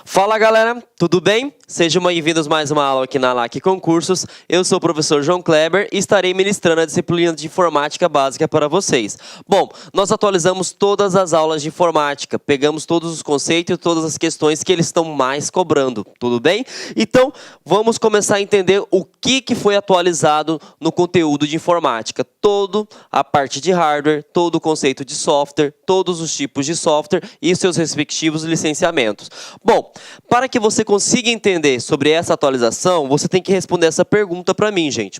Fala galera, tudo bem? Sejam bem-vindos a mais uma aula aqui na LAC Concursos. Eu sou o professor João Kleber e estarei ministrando a disciplina de informática básica para vocês. Bom, nós atualizamos todas as aulas de informática, pegamos todos os conceitos e todas as questões que eles estão mais cobrando, tudo bem? Então, vamos começar a entender o que foi atualizado no conteúdo de informática. Toda a parte de hardware, todo o conceito de software, todos os tipos de software e seus respectivos licenciamentos. Bom, para que você consiga entender sobre essa atualização, você tem que responder essa pergunta para mim, gente.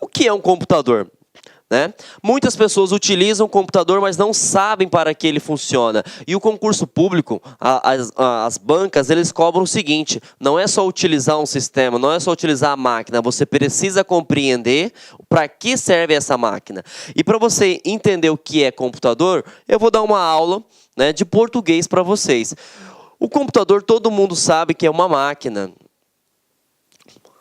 O que é um computador? Né? Muitas pessoas utilizam o computador, mas não sabem para que ele funciona. E o concurso público, as bancas, eles cobram o seguinte: não é só utilizar um sistema, não é só utilizar a máquina, você precisa compreender para que serve essa máquina. E para você entender o que é computador, eu vou dar uma aula, né, de português para vocês. O computador, todo mundo sabe que é uma máquina.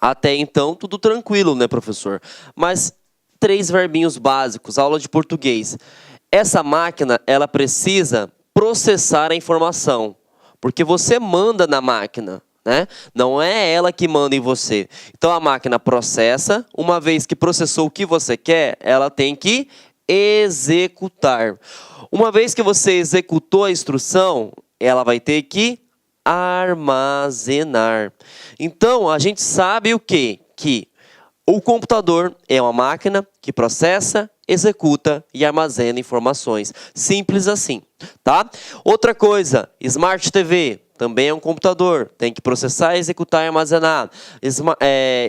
Até então, tudo tranquilo, né, professor? Mas 3 verbinhos básicos, aula de português. Essa máquina, ela precisa processar a informação, porque você manda na máquina, né? Não é ela que manda em você. Então, a máquina processa, uma vez que processou o que você quer, ela tem que executar. Uma vez que você executou a instrução, ela vai ter que armazenar. Então, a gente sabe o quê? Que o computador é uma máquina que processa, executa e armazena informações. Simples assim, tá? Outra coisa, Smart TV também é um computador. Tem que processar, executar e armazenar.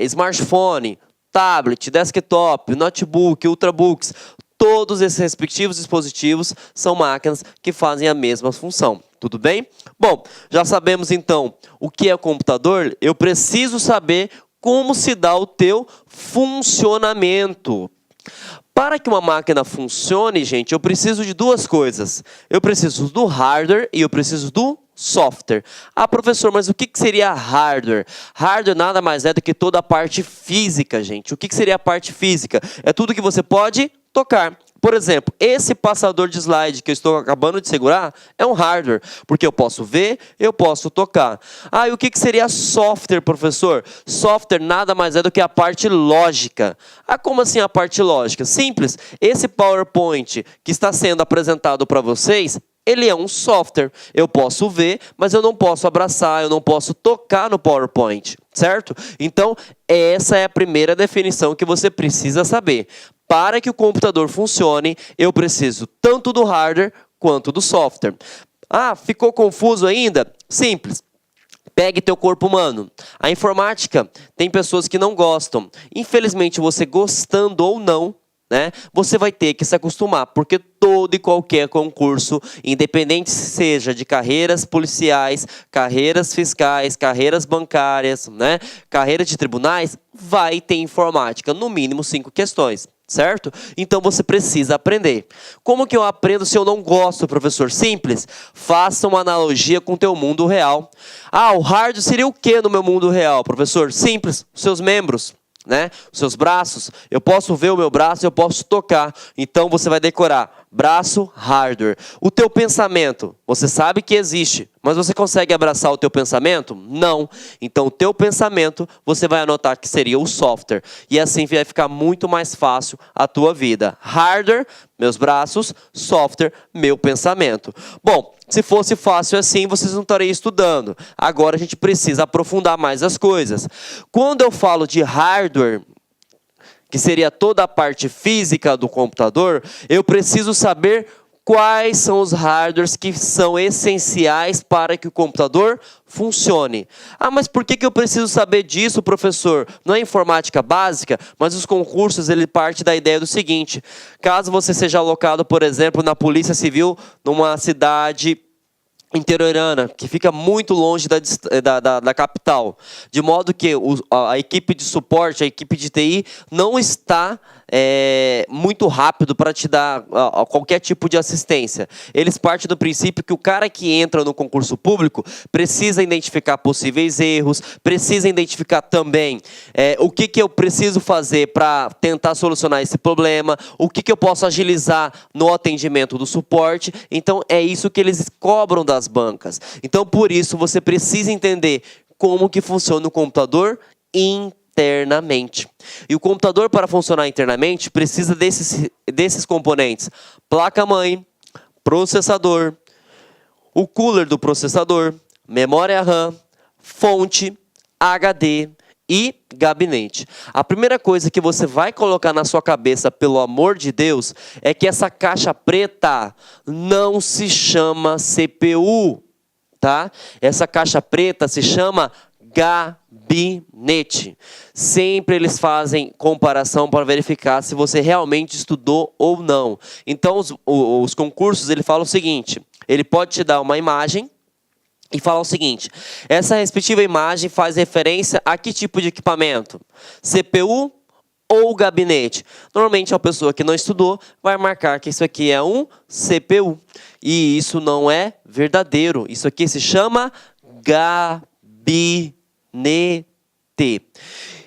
Smartphone, tablet, desktop, notebook, ultrabooks. Todos esses respectivos dispositivos são máquinas que fazem a mesma função. Tudo bem? Bom, já sabemos então o que é o computador. Eu preciso saber como se dá o teu funcionamento. Para que uma máquina funcione, gente, eu preciso de 2 coisas. Eu preciso do hardware e eu preciso do software. Ah, professor, mas o que seria hardware? Hardware nada mais é do que toda a parte física, gente. O que seria a parte física? É tudo que você pode tocar. Por exemplo, esse passador de slide que eu estou acabando de segurar é um hardware, porque eu posso ver, eu posso tocar. Ah, e o que seria software, professor? Software nada mais é do que a parte lógica. Ah, como assim a parte lógica? Simples. Esse PowerPoint que está sendo apresentado para vocês, ele é um software. Eu posso ver, mas eu não posso abraçar, eu não posso tocar no PowerPoint, certo? Então, essa é a primeira definição que você precisa saber. Para que o computador funcione, eu preciso tanto do hardware quanto do software. Ah, ficou confuso ainda? Simples. Pegue teu corpo humano. A informática tem pessoas que não gostam. Infelizmente, você gostando ou não, né, você vai ter que se acostumar, porque todo e qualquer concurso, independente seja de carreiras policiais, carreiras fiscais, carreiras bancárias, né, carreiras de tribunais, vai ter informática, no mínimo 5 questões. Certo? Então você precisa aprender. Como que eu aprendo se eu não gosto, professor? Simples. Faça uma analogia com o teu mundo real. Ah, o hardware seria o que no meu mundo real, professor? Simples. Os seus membros, né? Os seus braços. Eu posso ver o meu braço, eu posso tocar. Então você vai decorar braço, hardware. O teu pensamento, você sabe que existe, mas você consegue abraçar o teu pensamento? Não. Então o teu pensamento, você vai anotar que seria o software. E assim vai ficar muito mais fácil a tua vida. Hardware, meus braços, software, meu pensamento. Bom, se fosse fácil assim, vocês não estariam estudando. Agora a gente precisa aprofundar mais as coisas. Quando eu falo de hardware, que seria toda a parte física do computador, eu preciso saber quais são os hardwares que são essenciais para que o computador funcione. Ah, mas por que eu preciso saber disso, professor? Não é informática básica, mas os concursos, ele parte da ideia do seguinte: caso você seja alocado, por exemplo, na Polícia Civil, numa cidade interiorana, que fica muito longe da capital, de modo que a equipe de suporte, a equipe de TI, não está muito rápido para te dar qualquer tipo de assistência. Eles partem do princípio que o cara que entra no concurso público precisa identificar possíveis erros, precisa identificar também o que eu preciso fazer para tentar solucionar esse problema, o que eu posso agilizar no atendimento do suporte. Então, é isso que eles cobram das bancas. Então, por isso, você precisa entender como que funciona o computador internamente. E o computador, para funcionar internamente, precisa desses componentes: placa-mãe, processador, o cooler do processador, memória RAM, fonte, HD e gabinete. A primeira coisa que você vai colocar na sua cabeça, pelo amor de Deus, é que essa caixa preta não se chama CPU, tá? Essa caixa preta se chama gabinete. Sempre eles fazem comparação para verificar se você realmente estudou ou não. Então, os concursos, ele fala o seguinte: ele pode te dar uma imagem e falar o seguinte: essa respectiva imagem faz referência a que tipo de equipamento? CPU ou gabinete? Normalmente, a pessoa que não estudou vai marcar que isso aqui é um CPU. E isso não é verdadeiro. Isso aqui se chama gabinete.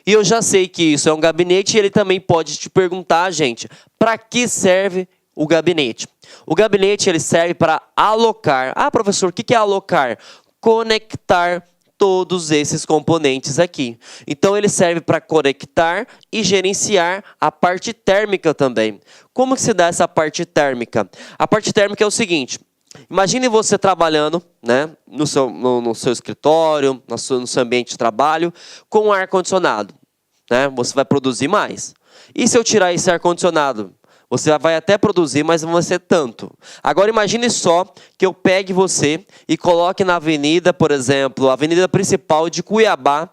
E eu já sei que isso é um gabinete, e ele também pode te perguntar, gente, para que serve o gabinete? O gabinete, ele serve para alocar. Ah, professor, o que é alocar? Conectar todos esses componentes aqui. Então, ele serve para conectar e gerenciar a parte térmica também. Como que se dá essa parte térmica? A parte térmica é o seguinte: imagine você trabalhando, né, no seu escritório, no seu ambiente de trabalho, com ar-condicionado, né? Você vai produzir mais. E se eu tirar esse ar-condicionado? Você vai até produzir, mas não vai ser tanto. Agora imagine só que eu pegue você e coloque na avenida, por exemplo, a avenida principal de Cuiabá.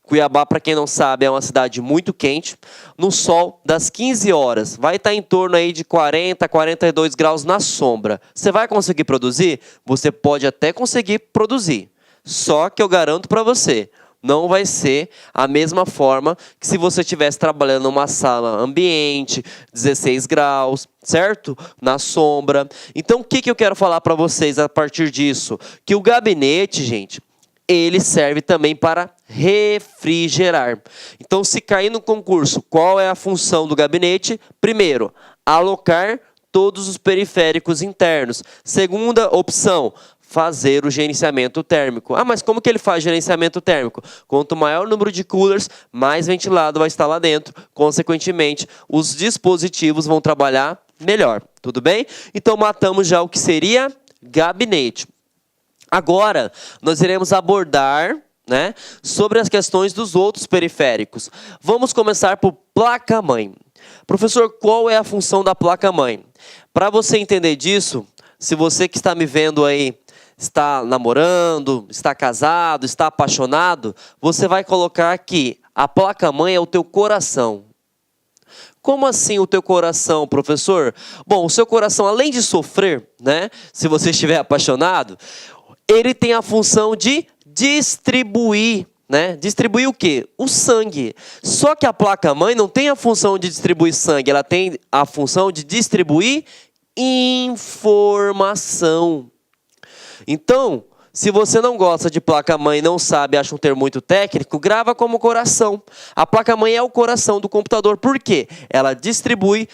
Cuiabá, para quem não sabe, é uma cidade muito quente, no sol das 15 horas. Vai estar em torno aí de 40, 42 graus na sombra. Você vai conseguir produzir? Você pode até conseguir produzir. Só que eu garanto para você, não vai ser a mesma forma que se você estivesse trabalhando numa sala ambiente, 16 graus, certo? Na sombra. Então, o que eu quero falar para vocês a partir disso? Que o gabinete, gente, ele serve também para refrigerar. Então, se cair no concurso, qual é a função do gabinete? Primeiro, alocar todos os periféricos internos. Segunda opção, fazer o gerenciamento térmico. Ah, mas como que ele faz gerenciamento térmico? Quanto maior o número de coolers, mais ventilado vai estar lá dentro. Consequentemente, os dispositivos vão trabalhar melhor. Tudo bem? Então, matamos já o que seria gabinete. Agora, nós iremos abordar, né, sobre as questões dos outros periféricos. Vamos começar por placa-mãe. Professor, qual é a função da placa-mãe? Para você entender disso, se você que está me vendo aí está namorando, está casado, está apaixonado, você vai colocar aqui: a placa-mãe é o teu coração. Como assim o teu coração, professor? Bom, o seu coração, além de sofrer, né, se você estiver apaixonado, ele tem a função de distribuir, né? Distribuir o quê? O sangue. Só que a placa-mãe não tem a função de distribuir sangue, ela tem a função de distribuir informação. Então, se você não gosta de placa-mãe, não sabe, acha um termo muito técnico, grava como coração. A placa-mãe é o coração do computador. Por quê? Ela distribui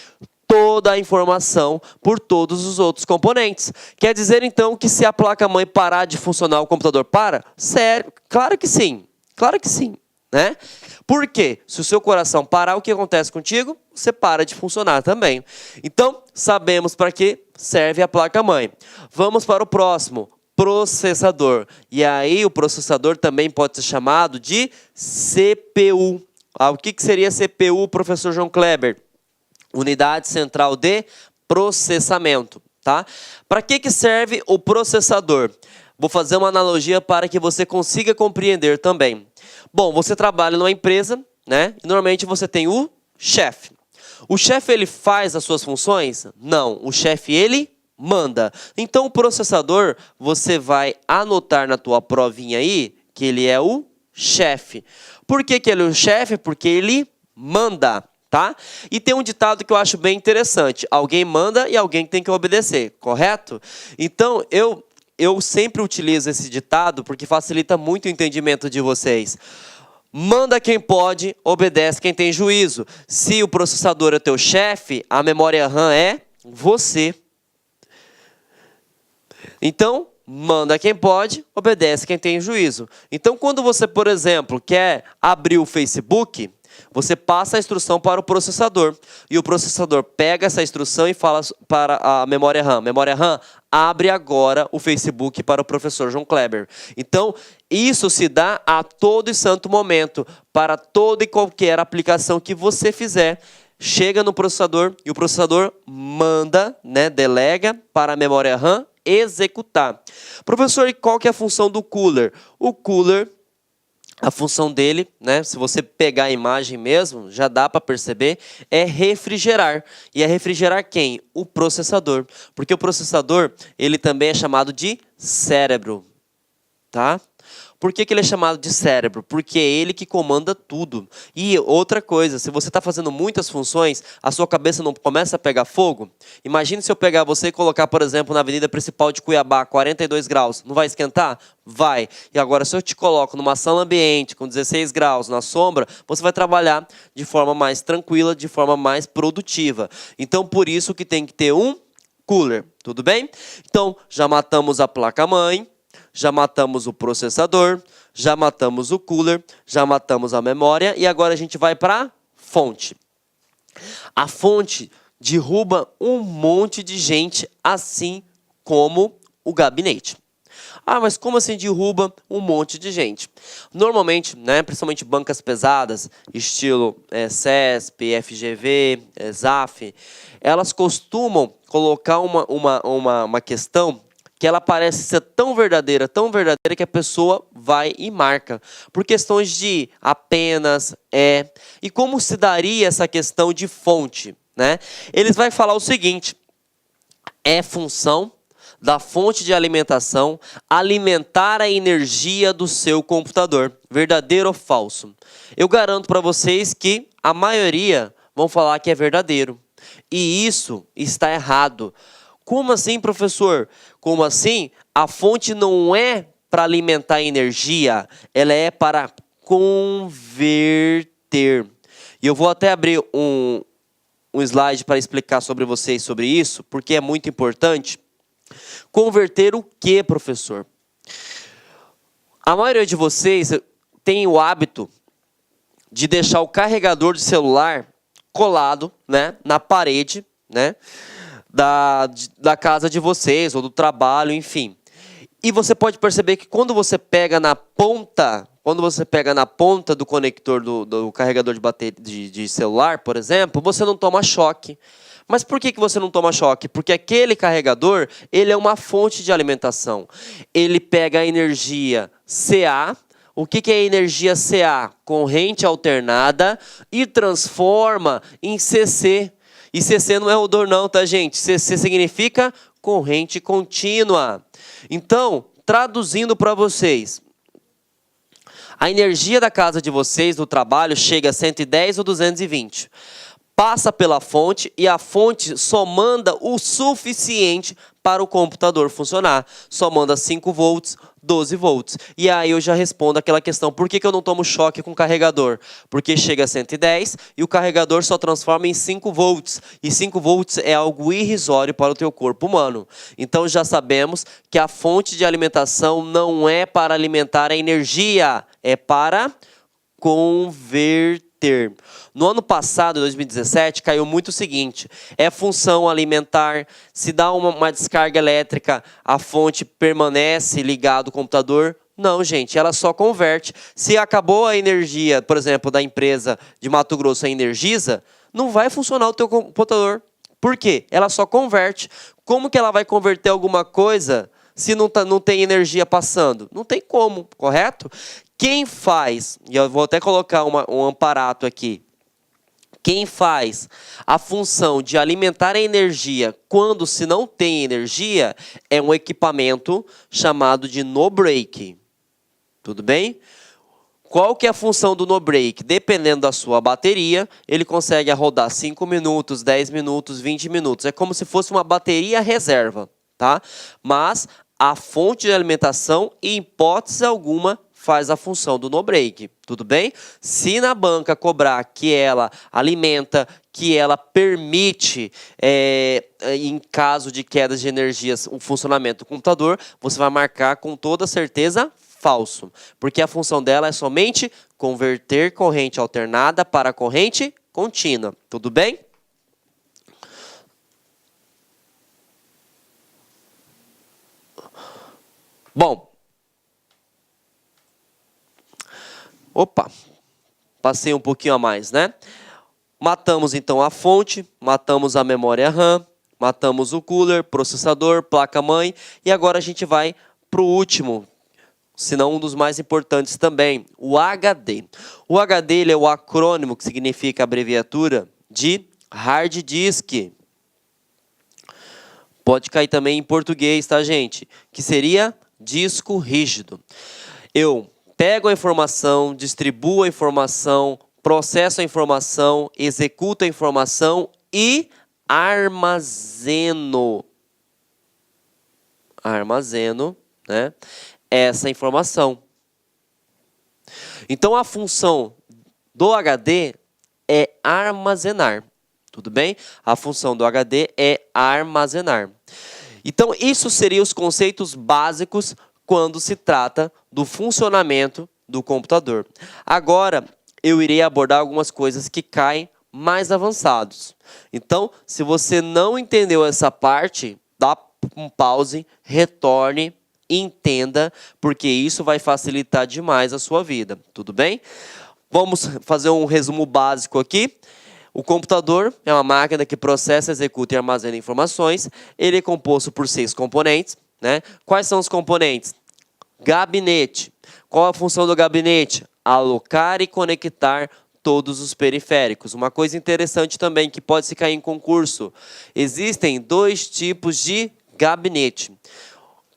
toda a informação por todos os outros componentes. Quer dizer, então, que se a placa-mãe parar de funcionar, o computador para? Sério? Claro que sim. Claro que sim, né? Por quê? Se o seu coração parar, o que acontece contigo? Você para de funcionar também. Então, sabemos para que serve a placa-mãe. Vamos para o próximo, processador. E aí, o processador também pode ser chamado de CPU. O que seria CPU, professor João Kleber? Unidade Central de Processamento, tá? Para que serve o processador? Vou fazer uma analogia para que você consiga compreender também. Bom, você trabalha numa empresa, né? E normalmente você tem o chefe. O chefe, ele faz as suas funções? Não, o chefe, ele manda. Então, o processador, você vai anotar na tua provinha aí que ele é o chefe. Por que ele é o chefe? Porque ele manda. tá? E tem um ditado que eu acho bem interessante. Alguém manda e alguém tem que obedecer, correto? Então, eu sempre utilizo esse ditado porque facilita muito o entendimento de vocês. Manda quem pode, obedece quem tem juízo. Se o processador é teu chefe, a memória RAM é você. Então, manda quem pode, obedece quem tem juízo. Então, quando você, por exemplo, quer abrir o Facebook, você passa a instrução para o processador. E o processador pega essa instrução e fala para a memória RAM. Memória RAM, abre agora o Facebook para o professor João Kleber. Então, isso se dá a todo e santo momento, para toda e qualquer aplicação que você fizer. Chega no processador e o processador manda, né, delega para a memória RAM executar. Professor, e qual que é a função do cooler? O cooler, a função dele, né, se você pegar a imagem mesmo, já dá para perceber, é refrigerar. E é refrigerar quem? O processador. Porque o processador, ele também é chamado de cérebro. Tá? Por que ele é chamado de cérebro? Porque é ele que comanda tudo. E outra coisa, se você está fazendo muitas funções, a sua cabeça não começa a pegar fogo? Imagine se eu pegar você e colocar, por exemplo, na avenida principal de Cuiabá, 42 graus. Não vai esquentar? Vai. E agora, se eu te coloco numa sala ambiente com 16 graus na sombra, você vai trabalhar de forma mais tranquila, de forma mais produtiva. Então, por isso que tem que ter um cooler. Tudo bem? Então, já matamos a placa-mãe. Já matamos o processador, já matamos o cooler, já matamos a memória e agora a gente vai para a fonte. A fonte derruba um monte de gente, assim como o gabinete. Ah, mas como assim derruba um monte de gente? Normalmente, né, principalmente bancas pesadas, estilo CESP, FGV, ZAF, elas costumam colocar uma questão que ela parece ser tão verdadeira que a pessoa vai e marca. Por questões de apenas, E como se daria essa questão de fonte? Né? Eles vão falar o seguinte, é função da fonte de alimentação alimentar a energia do seu computador. Verdadeiro ou falso? Eu garanto para vocês que a maioria vão falar que é verdadeiro. E isso está errado. Como assim, professor? Como assim? A fonte não é para alimentar energia, ela é para converter. E eu vou até abrir um slide para explicar sobre isso, porque é muito importante. Converter o que, professor? A maioria de vocês tem o hábito de deixar o carregador de celular colado, né, na parede, né, da casa de vocês, ou do trabalho, enfim. E você pode perceber que quando você pega na ponta do conector do carregador de bateria de celular, por exemplo, você não toma choque. Mas por que você não toma choque? Porque aquele carregador, ele é uma fonte de alimentação. Ele pega a energia CA. O que é energia CA? Corrente alternada, e transforma em CC. E CC não é odor não, tá, gente? CC significa corrente contínua. Então, traduzindo para vocês, a energia da casa de vocês, do trabalho, chega a 110 ou 220. Passa pela fonte e a fonte só manda o suficiente para o computador funcionar. Só manda 5 volts, 12 volts. E aí eu já respondo aquela questão, por que eu não tomo choque com o carregador? Porque chega a 110 e o carregador só transforma em 5 volts. E 5 volts é algo irrisório para o teu corpo humano. Então já sabemos que a fonte de alimentação não é para alimentar a energia, é para converter. No ano passado, 2017, caiu muito o seguinte, é função alimentar, se dá uma descarga elétrica, a fonte permanece ligada ao computador? Não, gente, ela só converte. Se acabou a energia, por exemplo, da empresa de Mato Grosso, a Energisa, não vai funcionar o teu computador. Por quê? Ela só converte. Como que ela vai converter alguma coisa se não tem energia passando? Não tem como, correto? Quem faz, e eu vou até colocar um amparato aqui, quem faz a função de alimentar a energia quando se não tem energia é um equipamento chamado de no break. Tudo bem? Qual que é a função do no break? Dependendo da sua bateria, ele consegue rodar 5 minutos, 10 minutos, 20 minutos. É como se fosse uma bateria reserva, tá? Mas a fonte de alimentação, em hipótese alguma, faz a função do no break, tudo bem? Se na banca cobrar que ela alimenta, que ela permite, em caso de quedas de energias, o funcionamento do computador, você vai marcar com toda certeza falso, porque a função dela é somente converter corrente alternada para corrente contínua, tudo bem? Bom, opa, passei um pouquinho a mais, né? Matamos então a fonte, matamos a memória RAM, matamos o cooler, processador, placa-mãe, e agora a gente vai para o último, se não um dos mais importantes também, o HD. O HD ele é o acrônimo que significa abreviatura de hard disk. Pode cair também em português, tá, gente? Que seria disco rígido. Eu pego a informação, distribuo a informação, processo a informação, executo a informação e armazeno. Né? Essa informação. Então, a função do HD é armazenar. Tudo bem? A função do HD é armazenar. Então, isso seriam os conceitos básicos quando se trata do funcionamento do computador. Agora, eu irei abordar algumas coisas que caem mais avançados. Então, se você não entendeu essa parte, dá um pause, retorne, entenda, porque isso vai facilitar demais a sua vida, tudo bem? Vamos fazer um resumo básico aqui. O computador é uma máquina que processa, executa e armazena informações. Ele é composto por 6 componentes, né? Quais são os componentes? Gabinete. Qual a função do gabinete? Alocar e conectar todos os periféricos. Uma coisa interessante também que pode se cair em concurso. Existem 2 tipos de gabinete.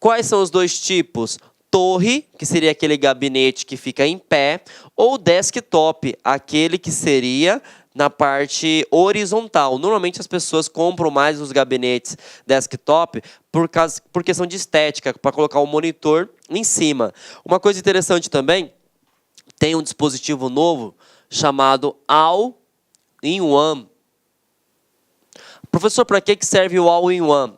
Quais são os 2 tipos? Torre, que seria aquele gabinete que fica em pé, ou desktop, aquele que seria na parte horizontal. Normalmente as pessoas compram mais os gabinetes desktop por questão de estética, para colocar o monitor em cima. Uma coisa interessante também, tem um dispositivo novo chamado All-in-One. Professor, para que serve o All-in-One?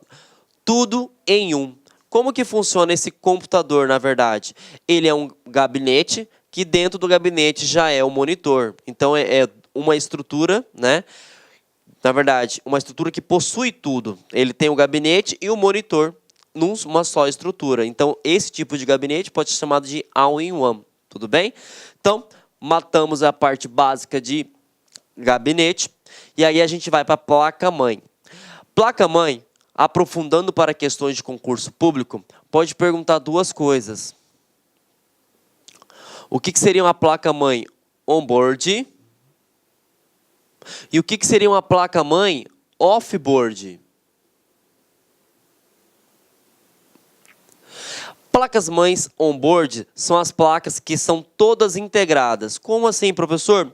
Tudo em um. Como que funciona esse computador, na verdade? Ele é um gabinete, que dentro do gabinete já é o monitor. Então, é uma estrutura, né? Na verdade, uma estrutura que possui tudo. Ele tem o gabinete e o monitor numa só estrutura. Então, esse tipo de gabinete pode ser chamado de all-in-one. Tudo bem? Então, matamos a parte básica de gabinete. E aí a gente vai para a placa-mãe. Placa-mãe, aprofundando para questões de concurso público, pode perguntar 2 coisas. O que seria uma placa-mãe on-board? E o que seria uma placa-mãe off-board? Placas-mães on-board são as placas que são todas integradas. Como assim, professor?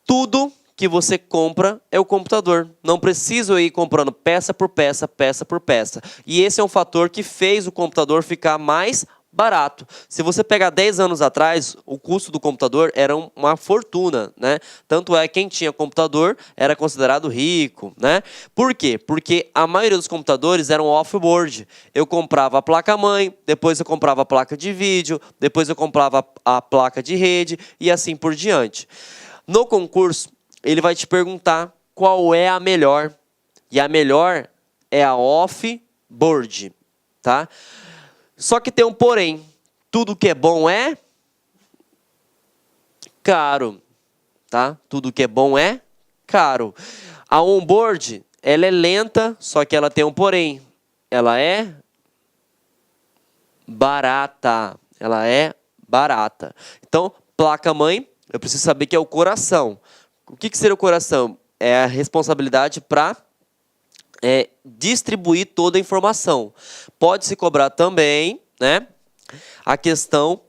Tudo que você compra é o computador. Não preciso ir comprando peça por peça, peça por peça. E esse é um fator que fez o computador ficar mais barato. Se você pegar 10 anos atrás, o custo do computador era uma fortuna, né? Tanto é que quem tinha computador era considerado rico, né? Por quê? Porque a maioria dos computadores eram off-board. Eu comprava a placa-mãe, depois eu comprava a placa de vídeo, depois eu comprava a placa de rede e assim por diante. No concurso, ele vai te perguntar qual é a melhor. E a melhor é a off-board, tá? Só que tem um porém. Tudo que é bom é caro, tá? Tudo que é bom é caro. A on-board, ela é lenta, só que ela tem um porém. Ela é barata. Ela é barata. Então, placa-mãe, eu preciso saber que é o coração. O que seria o coração? É a responsabilidade para distribuir toda a informação. Pode-se cobrar também, né, a questão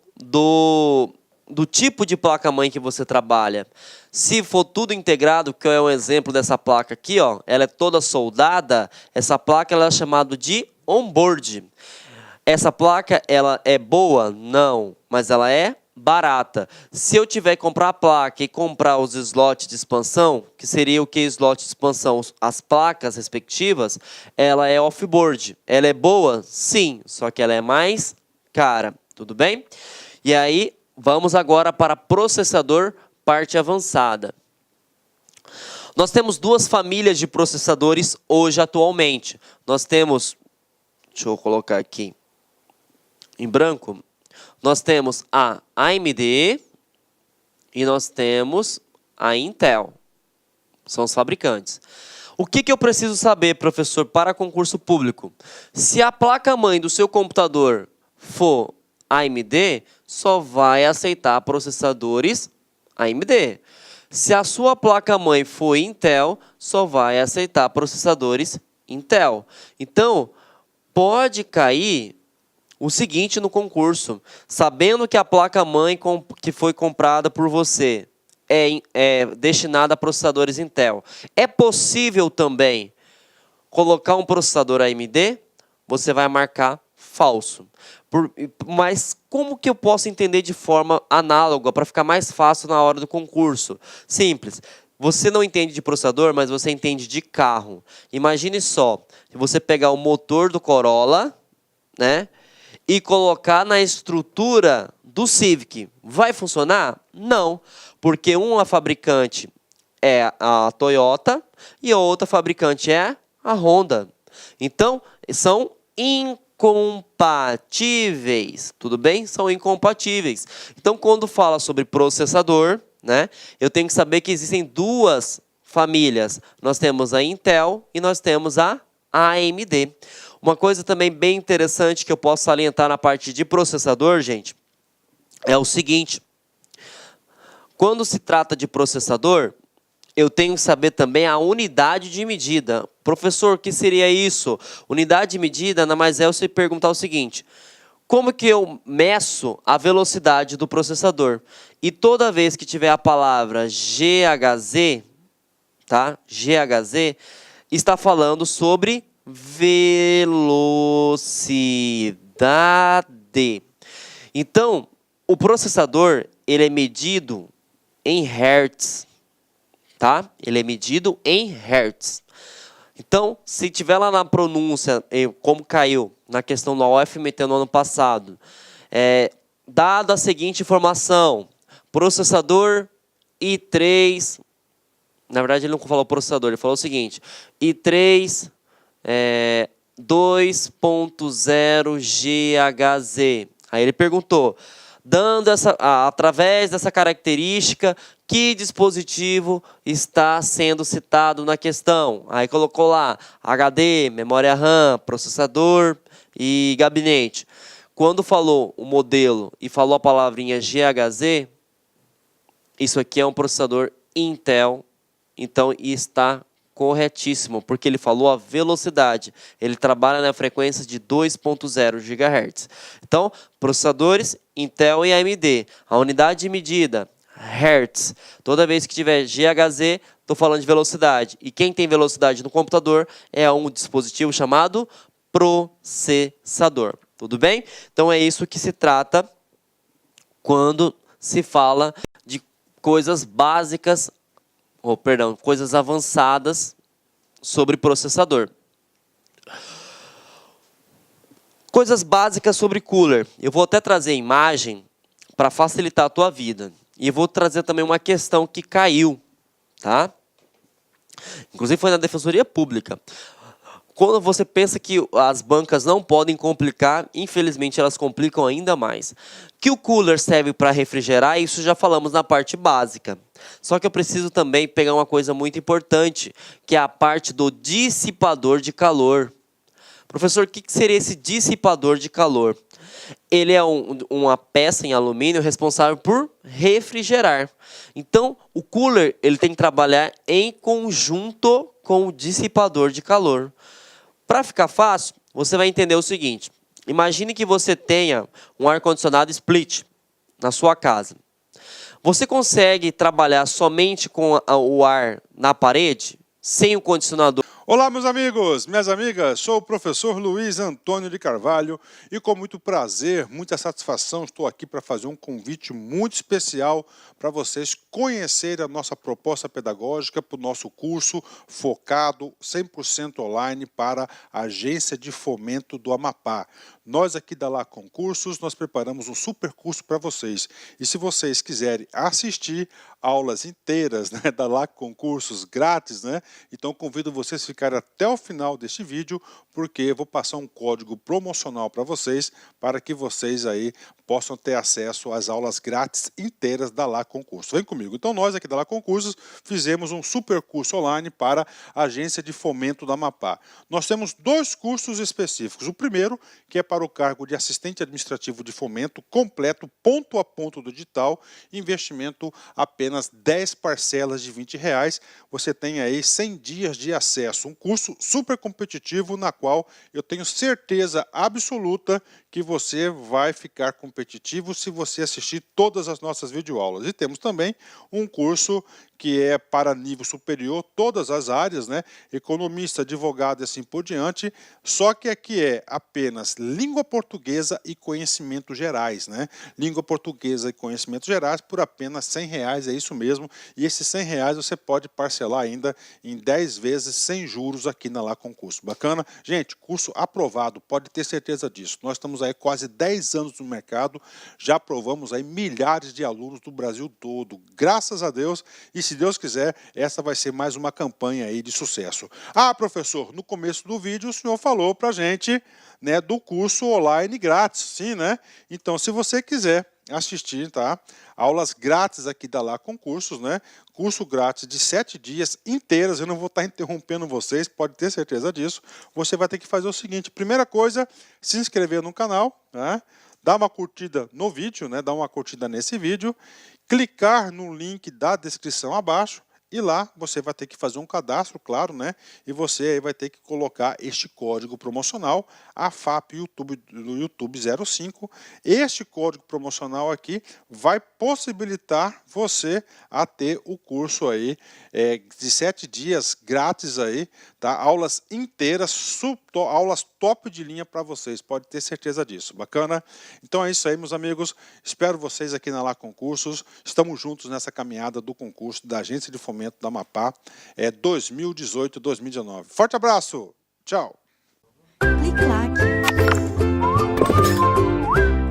do tipo de placa-mãe que você trabalha. Se for tudo integrado, que é um exemplo dessa placa aqui, ó, ela é toda soldada, essa placa ela é chamada de onboard. Essa placa, ela é boa? Não, mas ela é barata. Se eu tiver que comprar a placa e comprar os slots de expansão, que seria o que slot de expansão? As placas respectivas, ela é off-board. Ela é boa? Sim, só que ela é mais cara, tudo bem? E aí, vamos agora para processador, parte avançada. Nós temos duas famílias de processadores hoje atualmente. Nós temos, deixa eu colocar aqui em branco, nós temos a AMD e nós temos a Intel. São os fabricantes. O que eu preciso saber, professor, para concurso público? Se a placa-mãe do seu computador for AMD, só vai aceitar processadores AMD. Se a sua placa-mãe for Intel, só vai aceitar processadores Intel. Então, pode cair o seguinte no concurso: sabendo que a placa-mãe que foi comprada por você é destinada a processadores Intel, é possível também colocar um processador AMD? Você vai marcar falso. Mas como que eu posso entender de forma análoga para ficar mais fácil na hora do concurso? Simples. Você não entende de processador, mas você entende de carro. Imagine só, se você pegar o motor do Corolla, né, e colocar na estrutura do Civic, vai funcionar? Não, porque uma fabricante é a Toyota e a outra fabricante é a Honda. Então, são incompatíveis, tudo bem? São incompatíveis. Então, quando fala sobre processador, né, eu tenho que saber que existem duas famílias. Nós temos a Intel e nós temos a AMD. Uma coisa também bem interessante que eu posso salientar na parte de processador, gente, é o seguinte: quando se trata de processador, eu tenho que saber também a unidade de medida. Professor, o que seria isso? Unidade de medida nada mais é você perguntar o seguinte: como que eu meço a velocidade do processador? E toda vez que tiver a palavra GHz, tá? GHz, está falando sobre velocidade. Então, o processador, ele é medido em hertz, tá? Ele é medido em hertz. Então, se tiver lá na pronúncia, como caiu na questão da UFMT no ano passado, dado a seguinte informação: processador i3, na verdade ele não falou processador, ele falou o seguinte: i3 2.0 GHz. Aí ele perguntou, através dessa característica, que dispositivo está sendo citado na questão? Aí colocou lá HD, memória RAM, processador e gabinete. Quando falou o modelo e falou a palavrinha GHz, isso aqui é um processador Intel, então está corretíssimo, porque ele falou a velocidade. Ele trabalha na frequência de 2.0 GHz. Então, processadores Intel e AMD. A unidade de medida, Hertz. Toda vez que tiver GHz, estou falando de velocidade. E quem tem velocidade no computador é um dispositivo chamado processador. Tudo bem? Então, é isso que se trata quando se fala de coisas básicas, coisas avançadas sobre processador. Coisas básicas sobre cooler. Eu vou até trazer imagem para facilitar a tua vida. E eu vou trazer também uma questão que caiu, tá? Inclusive foi na Defensoria Pública. Quando você pensa que as bancas não podem complicar, infelizmente elas complicam ainda mais. Que o cooler serve para refrigerar, isso já falamos na parte básica. Só que eu preciso também pegar uma coisa muito importante, que é a parte do dissipador de calor. Professor, o que seria esse dissipador de calor? Ele é uma peça em alumínio responsável por refrigerar. Então, o cooler ele tem que trabalhar em conjunto com o dissipador de calor. Para ficar fácil, você vai entender o seguinte. Imagine que você tenha um ar-condicionado split na sua casa. Você consegue trabalhar somente com o ar na parede, sem o condicionador? Olá, meus amigos, minhas amigas, sou o professor Luiz Antônio de Carvalho e com muito prazer, muita satisfação, estou aqui para fazer um convite muito especial para vocês conhecerem a nossa proposta pedagógica para o nosso curso focado 100% online para a Agência de Fomento do Amapá. Nós aqui da Lá Concursos, nós preparamos um super curso para vocês. E se vocês quiserem assistir aulas inteiras, né, da Lá Concursos grátis, né, então convido vocês a ficarem até o final deste vídeo, porque eu vou passar um código promocional para vocês, para que vocês aí possam ter acesso às aulas grátis inteiras da Lá Concurso. Vem comigo. Então nós aqui da Lá Concursos fizemos um super curso online para a Agência de Fomento do Amapá. Nós temos dois cursos específicos. O primeiro, que é para o cargo de assistente administrativo de fomento, completo, ponto a ponto do edital, investimento apenas 10 parcelas de R$20. Você tem aí 100 dias de acesso. Um curso super competitivo, na qual eu tenho certeza absoluta que você vai ficar competitivo se você assistir todas as nossas videoaulas. E temos também um curso que é para nível superior, todas as áreas, né? Economista, advogado e assim por diante, só que aqui é apenas língua portuguesa e conhecimentos gerais, né? Língua portuguesa e conhecimentos gerais por apenas R$100, é isso mesmo. E esses R$100 você pode parcelar ainda em 10 vezes sem juros aqui na Lá Concurso. Bacana? Gente, curso aprovado, pode ter certeza disso. Nós estamos aí quase 10 anos no mercado, já aprovamos aí milhares de alunos do Brasil todo, graças a Deus, e se Deus quiser, essa vai ser mais uma campanha aí de sucesso. Ah, professor, no começo do vídeo o senhor falou pra gente, né, do curso online grátis, sim, né? Então, se você quiser assistir, tá? Aulas grátis aqui da Lá Concursos, né? Curso grátis de 7 dias inteiras, eu não vou estar interrompendo vocês, pode ter certeza disso. Você vai ter que fazer o seguinte, primeira coisa, se inscrever no canal, né? Dar uma curtida no vídeo, né? Dar uma curtida nesse vídeo, clicar no link da descrição abaixo e lá você vai ter que fazer um cadastro, claro, né? E você aí vai ter que colocar este código promocional, AFAP YouTube, do YouTube 05. Este código promocional aqui vai possibilitar você a ter o curso aí de 7 dias grátis aí, tá? Aulas inteiras, aulas top de linha para vocês, pode ter certeza disso. Bacana? Então é isso aí, meus amigos. Espero vocês aqui na Lá Concursos. Estamos juntos nessa caminhada do concurso da Agência de Fomento do Amapá 2018-2019. Forte abraço. Tchau. Clique lá.